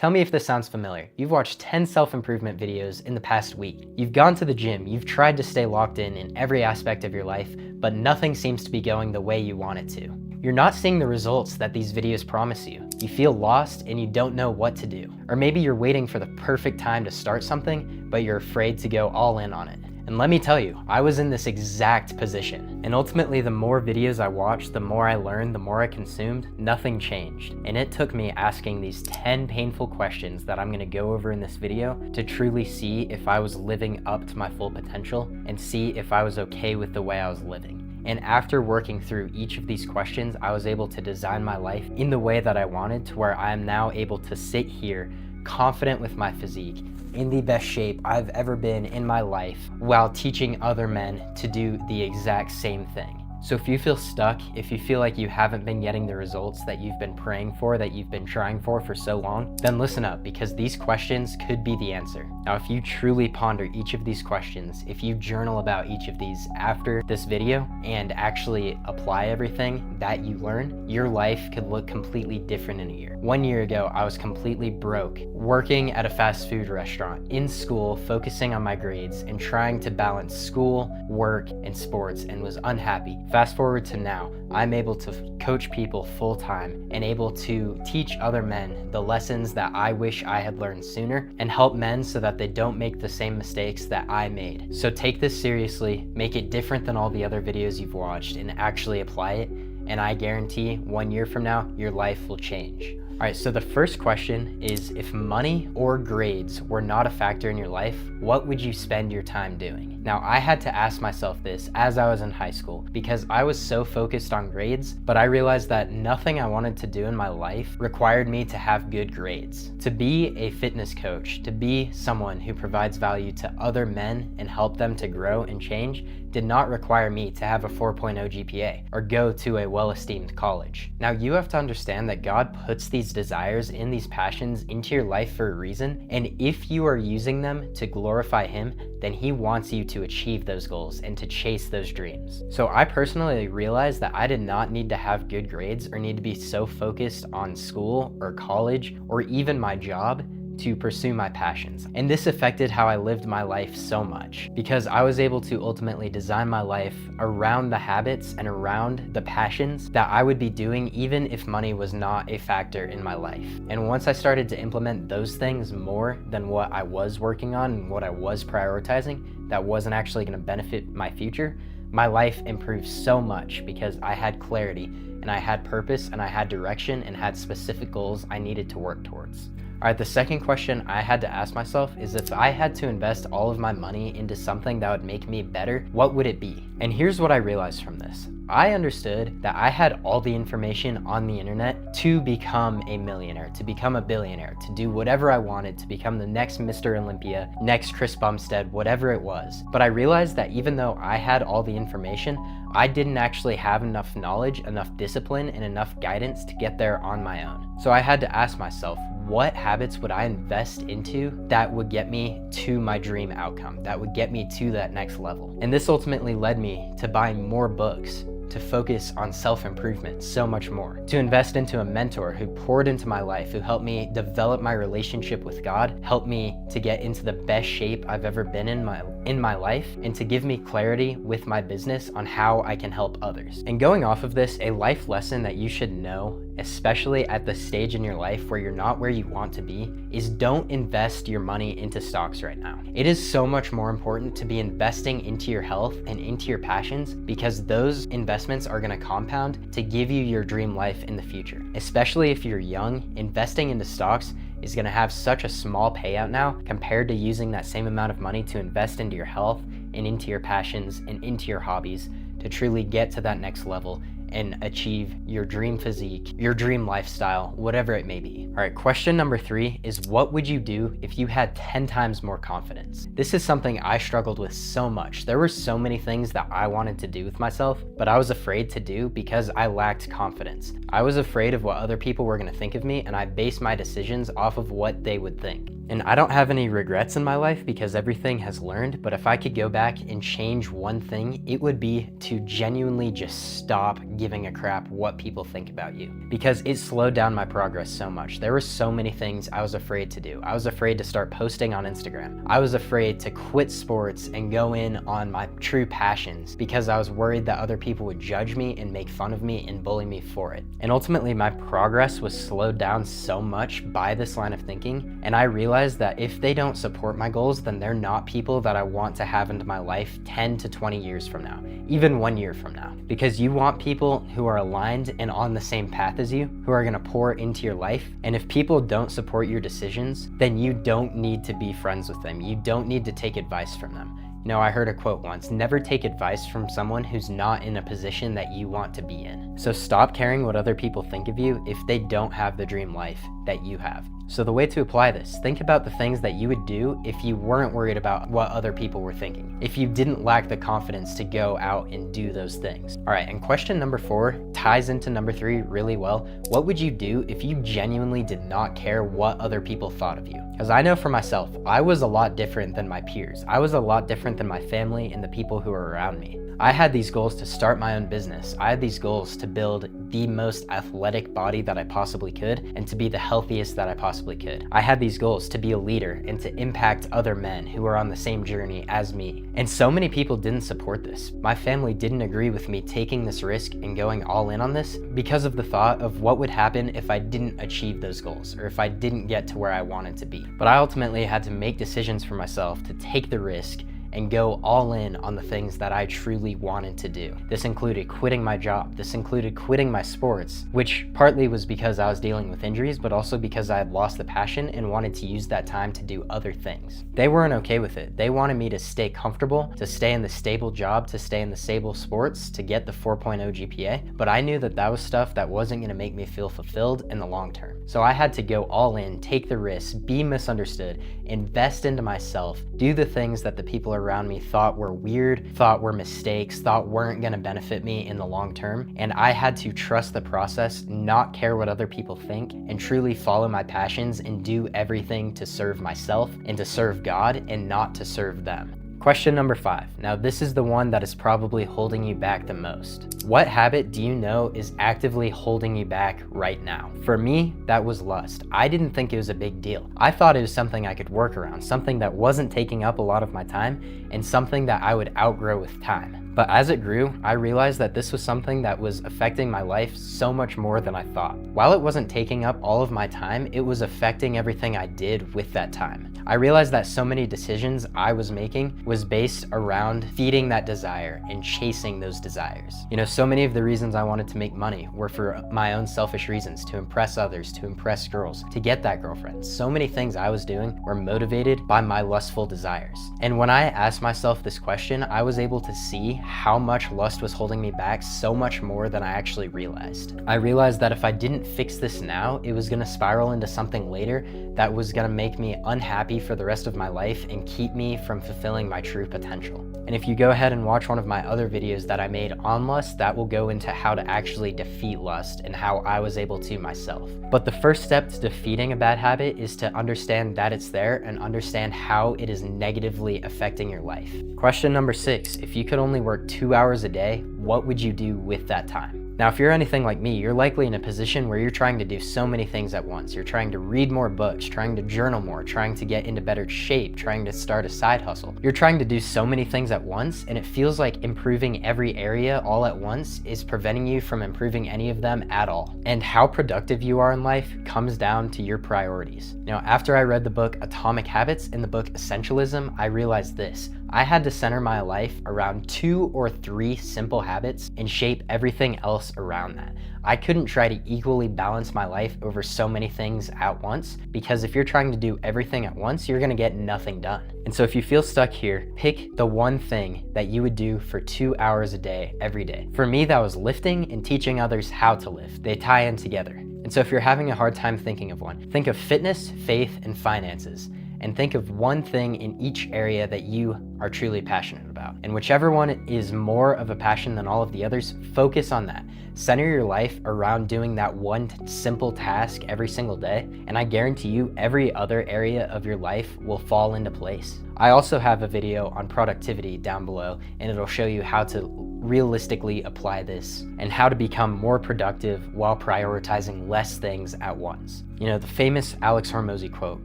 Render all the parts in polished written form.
Tell me if this sounds familiar. You've watched 10 self-improvement videos in the past week. You've gone to the gym, you've tried to stay locked in every aspect of your life, but nothing seems to be going the way you want it to. You're not seeing the results that these videos promise you. You feel lost and you don't know what to do. Or maybe you're waiting for the perfect time to start something, but you're afraid to go all in on it. And let me tell you, I was in this exact position. And ultimately, the more videos I watched, the more I learned, the more I consumed, nothing changed. And it took me asking these 10 painful questions that I'm gonna go over in this video to truly see if I was living up to my full potential and see if I was okay with the way I was living. And after working through each of these questions, I was able to design my life in the way that I wanted, to where I am now able to sit here confident with my physique, in the best shape I've ever been in my life, while teaching other men to do the exact same thing. So if you feel stuck, if you feel like you haven't been getting the results that you've been praying for, that you've been trying for so long, then listen up, because these questions could be the answer. Now, if you truly ponder each of these questions, if you journal about each of these after this video and actually apply everything that you learn, your life could look completely different in a year. 1 year ago, I was completely broke, working at a fast food restaurant, in school, focusing on my grades and trying to balance school, work, and sports, and was unhappy. Fast forward to now, I'm able to coach people full time and able to teach other men the lessons that I wish I had learned sooner, and help men so that they don't make the same mistakes that I made. So take this seriously, make it different than all the other videos you've watched, and actually apply it. And I guarantee 1 year from now, your life will change. All right, so the first question is, if money or grades were not a factor in your life, what would you spend your time doing? Now, I had to ask myself this as I was in high school, because I was so focused on grades, but I realized that nothing I wanted to do in my life required me to have good grades. To be a fitness coach, to be someone who provides value to other men and help them to grow and change, did not require me to have a 4.0 GPA or go to a well-esteemed college. Now, you have to understand that God puts these desires and these passions into your life for a reason, and if you are using them to glorify Him, then He wants you to achieve those goals and to chase those dreams. So I personally realized that I did not need to have good grades or need to be so focused on school or college or even my job to pursue my passions. And this affected how I lived my life so much, because I was able to ultimately design my life around the habits and around the passions that I would be doing even if money was not a factor in my life. And once I started to implement those things more than what I was working on and what I was prioritizing that wasn't actually going to benefit my future, my life improved so much, because I had clarity and I had purpose and I had direction and had specific goals I needed to work towards. All right, the second question I had to ask myself is, if I had to invest all of my money into something that would make me better, what would it be? And here's what I realized from this. I understood that I had all the information on the internet to become a millionaire, to become a billionaire, to do whatever I wanted, to become the next Mr. Olympia, next Chris Bumstead, whatever it was. But I realized that even though I had all the information, I didn't actually have enough knowledge, enough discipline, and enough guidance to get there on my own. So I had to ask myself, what habits would I invest into that would get me to my dream outcome, that would get me to that next level? And this ultimately led me to buying more books, to focus on self-improvement so much more, to invest into a mentor who poured into my life, who helped me develop my relationship with God, helped me to get into the best shape I've ever been in my life, and to give me clarity with my business on how I can help others. And going off of this, a life lesson that you should know, especially at the stage in your life where you're not where you want to be, is don't invest your money into stocks right now. It is so much more important to be investing into your health and into your passions, because those investments are going to compound to give you your dream life in the future. Especially if you're young, investing into stocks is going to have such a small payout now compared to using that same amount of money to invest into your health and into your passions and into your hobbies to truly get to that next level and achieve your dream physique, your dream lifestyle, whatever it may be. All right, question number 3 is, what would you do if you had 10 times more confidence? This is something I struggled with so much. There were so many things that I wanted to do with myself, but I was afraid to do because I lacked confidence. I was afraid of what other people were going to think of me, and I based my decisions off of what they would think. And I don't have any regrets in my life because everything has learned, but if I could go back and change one thing, it would be to genuinely just stop giving a crap what people think about you, because it slowed down my progress so much. There were so many things I was afraid to do. I was afraid to start posting on Instagram. I was afraid to quit sports and go in on my true passions because I was worried that other people would judge me and make fun of me and bully me for it. And ultimately, my progress was slowed down so much by this line of thinking, and I realized that if they don't support my goals, then they're not people that I want to have into my life 10 to 20 years from now, even 1 year from now. Because you want people who are aligned and on the same path as you, who are gonna pour into your life. And if people don't support your decisions, then you don't need to be friends with them. You don't need to take advice from them. You know, I heard a quote once: never take advice from someone who's not in a position that you want to be in. So stop caring what other people think of you if they don't have the dream life that you have. So the way to apply this, think about the things that you would do if you weren't worried about what other people were thinking, if you didn't lack the confidence to go out and do those things. All right, and question number 4 ties into number 3 really well. What would you do if you genuinely did not care what other people thought of you? Because I know for myself, I was a lot different than my peers. I was a lot different than my family and the people who were around me. I had these goals to start my own business. I had these goals to build the most athletic body that I possibly could and to be the healthiest that I possibly could. I had these goals to be a leader and to impact other men who are on the same journey as me. And so many people didn't support this. My family didn't agree with me taking this risk and going all in on this because of the thought of what would happen if I didn't achieve those goals or if I didn't get to where I wanted to be. But I ultimately had to make decisions for myself to take the risk and go all in on the things that I truly wanted to do. This included quitting my job. This included quitting my sports, which partly was because I was dealing with injuries, but also because I had lost the passion and wanted to use that time to do other things. They weren't okay with it. They wanted me to stay comfortable, to stay in the stable job, to stay in the stable sports, to get the 4.0 GPA, but I knew that that was stuff that wasn't gonna make me feel fulfilled in the long term. So I had to go all in, take the risk, be misunderstood, invest into myself, do the things that the people around me thought were weird, thought were mistakes, thought weren't gonna benefit me in the long term. And I had to trust the process, not care what other people think, and truly follow my passions and do everything to serve myself and to serve God and not to serve them. Question number 5. Now this is the one that is probably holding you back the most. What habit do you know is actively holding you back right now? For me, that was lust. I didn't think it was a big deal. I thought it was something I could work around, something that wasn't taking up a lot of my time, and something that I would outgrow with time. But as it grew, I realized that this was something that was affecting my life so much more than I thought. While it wasn't taking up all of my time, it was affecting everything I did with that time. I realized that so many decisions I was making was based around feeding that desire and chasing those desires. You know, so many of the reasons I wanted to make money were for my own selfish reasons, to impress others, to impress girls, to get that girlfriend. So many things I was doing were motivated by my lustful desires. And when I asked myself this question, I was able to see how much lust was holding me back so much more than I actually realized. I realized that if I didn't fix this now, it was gonna spiral into something later that was gonna make me unhappy for the rest of my life and keep me from fulfilling my true potential. And if you go ahead and watch one of my other videos that I made on lust, that will go into how to actually defeat lust and how I was able to myself. But the first step to defeating a bad habit is to understand that it's there and understand how it is negatively affecting your life. Question number 6, if you could only work 2 hours a day, what would you do with that time? Now, if you're anything like me, you're likely in a position where you're trying to do so many things at once. You're trying to read more books, trying to journal more, trying to get into better shape, trying to start a side hustle. You're trying to do so many things at once, and it feels like improving every area all at once is preventing you from improving any of them at all. And how productive you are in life comes down to your priorities. Now, after I read the book Atomic Habits and the book Essentialism, I realized this. I had to center my life around 2 or 3 simple habits and shape everything else around that. I couldn't try to equally balance my life over so many things at once, because if you're trying to do everything at once, you're gonna get nothing done. And so if you feel stuck here, pick the one thing that you would do for 2 hours a day, every day. For me, that was lifting and teaching others how to lift. They tie in together. And so if you're having a hard time thinking of one, think of fitness, faith, and finances. and think of one thing in each area that you are truly passionate about. And whichever one is more of a passion than all of the others, focus on that. Center your life around doing that one simple task every single day, and I guarantee you every other area of your life will fall into place. I also have a video on productivity down below, and it'll show you how to realistically apply this and how to become more productive while prioritizing less things at once. You know, the famous Alex Hormozy quote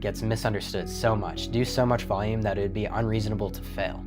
gets misunderstood so much. Do so much volume that it would be unreasonable to fail.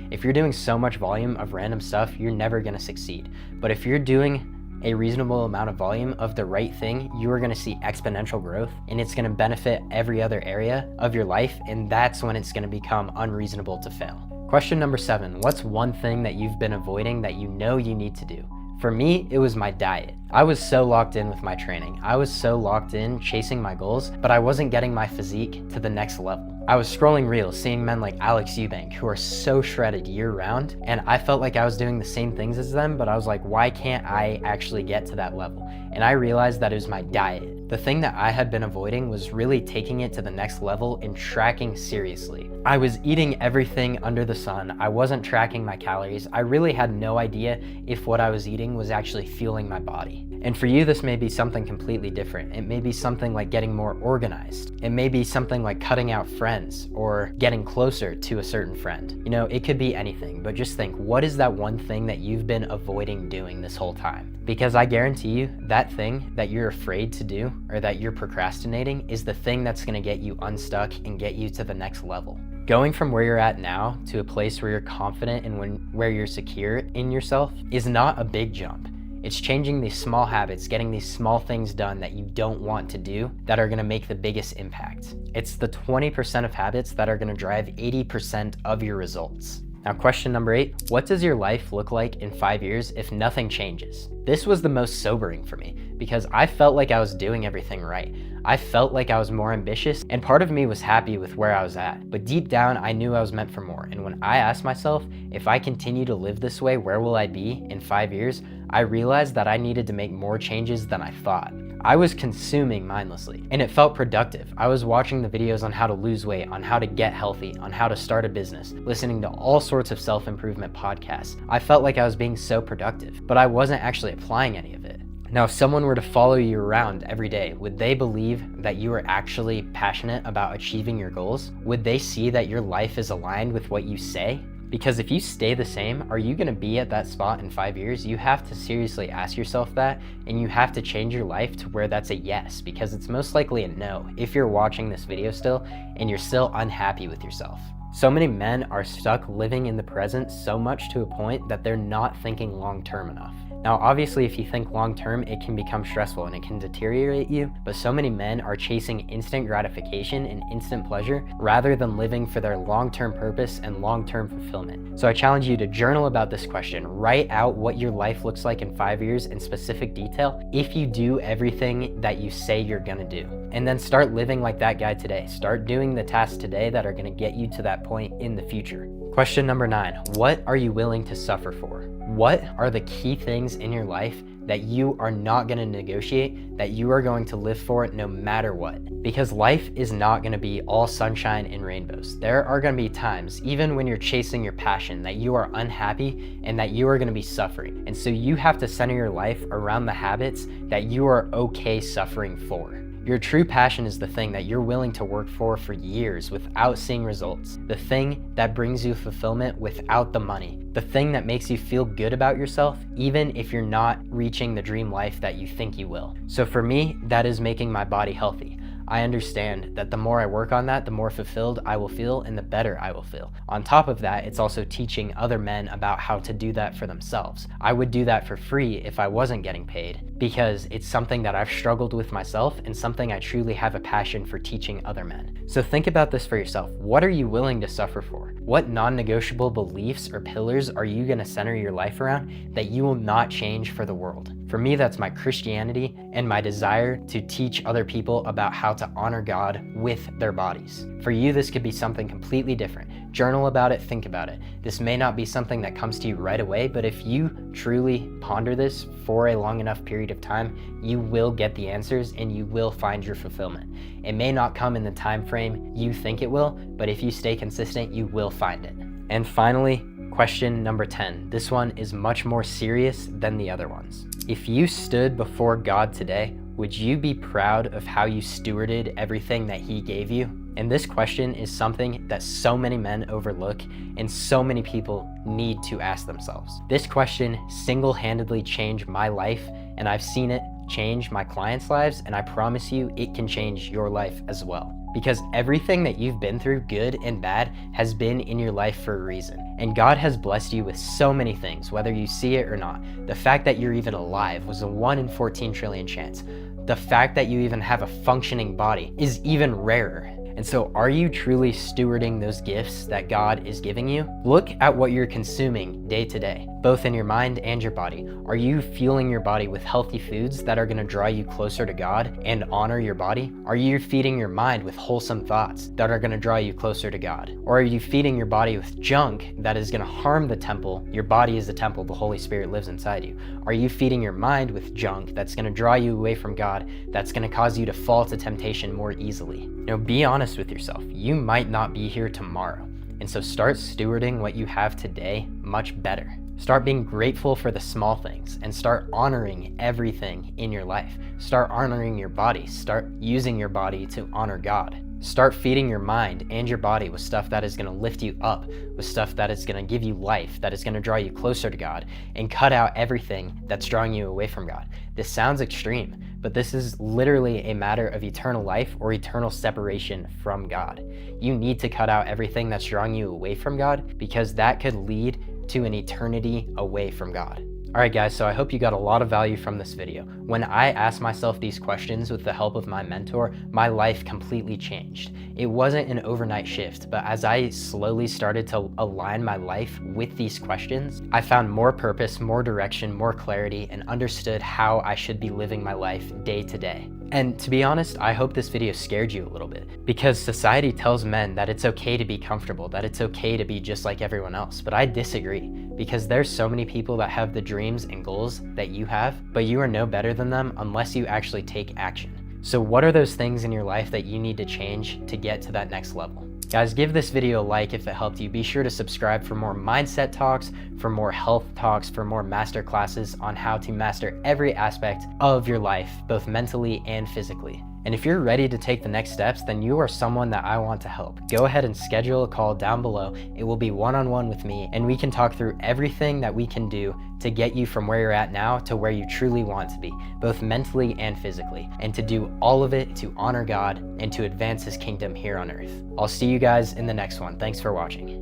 If you're doing so much volume of random stuff, you're never going to succeed. But if you're doing a reasonable amount of volume of the right thing, you are going to see exponential growth, and it's going to benefit every other area of your life, and that's when it's going to become unreasonable to fail. Question number 7, what's one thing that you've been avoiding that you know you need to do? For me, it was my diet. I was so locked in with my training. I was so locked in chasing my goals, but I wasn't getting my physique to the next level. I was scrolling reels, seeing men like Alex Eubank who are so shredded year round, and I felt like I was doing the same things as them, but I was like, why can't I actually get to that level? And I realized that it was my diet. The thing that I had been avoiding was really taking it to the next level and tracking seriously. I was eating everything under the sun. I wasn't tracking my calories. I really had no idea if what I was eating was actually fueling my body. And for you, this may be something completely different. It may be something like getting more organized. It may be something like cutting out friends or getting closer to a certain friend. You know, it could be anything, but just think, what is that one thing that you've been avoiding doing this whole time? Because I guarantee you that thing that you're afraid to do or that you're procrastinating is the thing that's going to get you unstuck and get you to the next level. Going from where you're at now to a place where you're confident and where you're secure in yourself is not a big jump. It's changing these small habits, getting these small things done that you don't want to do that are gonna make the biggest impact. It's the 20% of habits that are gonna drive 80% of your results. Now, question number 8, what does your life look like in 5 years if nothing changes? This was the most sobering for me because I felt like I was doing everything right. I felt like I was more ambitious, and part of me was happy with where I was at. But deep down, I knew I was meant for more. And when I asked myself, if I continue to live this way, where will I be in 5 years? I realized that I needed to make more changes than I thought. I was consuming mindlessly, and it felt productive. I was watching the videos on how to lose weight, on how to get healthy, on how to start a business, listening to all sorts of self-improvement podcasts. I felt like I was being so productive, but I wasn't actually applying any of it. Now, if someone were to follow you around every day, would they believe that you are actually passionate about achieving your goals? Would they see that your life is aligned with what you say? Because if you stay the same, are you gonna be at that spot in 5 years? You have to seriously ask yourself that, and you have to change your life to where that's a yes, because it's most likely a no if you're watching this video still and you're still unhappy with yourself. So many men are stuck living in the present so much to a point that they're not thinking long-term enough. Now, obviously, if you think long-term, it can become stressful and it can deteriorate you, but so many men are chasing instant gratification and instant pleasure rather than living for their long-term purpose and long-term fulfillment. So I challenge you to journal about this question. Write out what your life looks like in 5 years in specific detail if you do everything that you say you're gonna do. And then start living like that guy today. Start doing the tasks today that are gonna get you to that point in the future. Question number 9, what are you willing to suffer for? What are the key things in your life that you are not going to negotiate, that you are going to live for no matter what? Because life is not going to be all sunshine and rainbows. There are going to be times, even when you're chasing your passion, that you are unhappy and that you are going to be suffering. And so you have to center your life around the habits that you are okay suffering for. Your true passion is the thing that you're willing to work for years without seeing results. The thing that brings you fulfillment without the money. The thing that makes you feel good about yourself, even if you're not reaching the dream life that you think you will. So for me, that is making my body healthy. I understand that the more I work on that, the more fulfilled I will feel and the better I will feel. On top of that, it's also teaching other men about how to do that for themselves. I would do that for free if I wasn't getting paid, because it's something that I've struggled with myself and something I truly have a passion for teaching other men. So think about this for yourself. What are you willing to suffer for? What non-negotiable beliefs or pillars are you going to center your life around that you will not change for the world? For me, that's my Christianity and my desire to teach other people about how to honor God with their bodies. For you, this could be something completely different. Journal about it, think about it. This may not be something that comes to you right away, but if you truly ponder this for a long enough period of time, you will get the answers and you will find your fulfillment. It may not come in the time frame you think it will, but if you stay consistent, you will find it. And finally, question number 10. This one is much more serious than the other ones. If you stood before God today, would you be proud of how you stewarded everything that He gave you? And this question is something that so many men overlook and so many people need to ask themselves. This question single-handedly changed my life, and I've seen it change my clients' lives, and I promise you it can change your life as well. Because everything that you've been through, good and bad, has been in your life for a reason. And God has blessed you with so many things, whether you see it or not. The fact that you're even alive was a 1 in 14 trillion chance. The fact that you even have a functioning body is even rarer. And so are you truly stewarding those gifts that God is giving you? Look at what you're consuming day to day, both in your mind and your body. Are you fueling your body with healthy foods that are going to draw you closer to God and honor your body? Are you feeding your mind with wholesome thoughts that are going to draw you closer to God? Or are you feeding your body with junk that is going to harm the temple? Your body is the temple, the Holy Spirit lives inside you. Are you feeding your mind with junk that's going to draw you away from God, that's going to cause you to fall to temptation more easily? Be honest with yourself. You might not be here tomorrow. And so start stewarding what you have today much better. Start being grateful for the small things and start honoring everything in your life. Start honoring your body. Start using your body to honor God. Start feeding your mind and your body with stuff that is going to lift you up, with stuff that is going to give you life, that is going to draw you closer to God, and cut out everything that's drawing you away from God. This sounds extreme, but this is literally a matter of eternal life or eternal separation from God. You need to cut out everything that's drawing you away from God, because that could lead to an eternity away from God. Alright guys, so I hope you got a lot of value from this video. When I asked myself these questions with the help of my mentor, my life completely changed. It wasn't an overnight shift, but as I slowly started to align my life with these questions, I found more purpose, more direction, more clarity, and understood how I should be living my life day to day. And to be honest, I hope this video scared you a little bit, because society tells men that it's okay to be comfortable, that it's okay to be just like everyone else, but I disagree, because there's so many people that have the dreams and goals that you have, but you are no better than them unless you actually take action. So what are those things in your life that you need to change to get to that next level? Guys, give this video a like if it helped you. Be sure to subscribe for more mindset talks, for more health talks, for more master classes on how to master every aspect of your life, both mentally and physically. And if you're ready to take the next steps, then you are someone that I want to help. Go ahead and schedule a call down below. It will be one-on-one with me, and we can talk through everything that we can do to get you from where you're at now to where you truly want to be, both mentally and physically, and to do all of it to honor God and to advance His kingdom here on earth. I'll see you guys in the next one. Thanks for watching.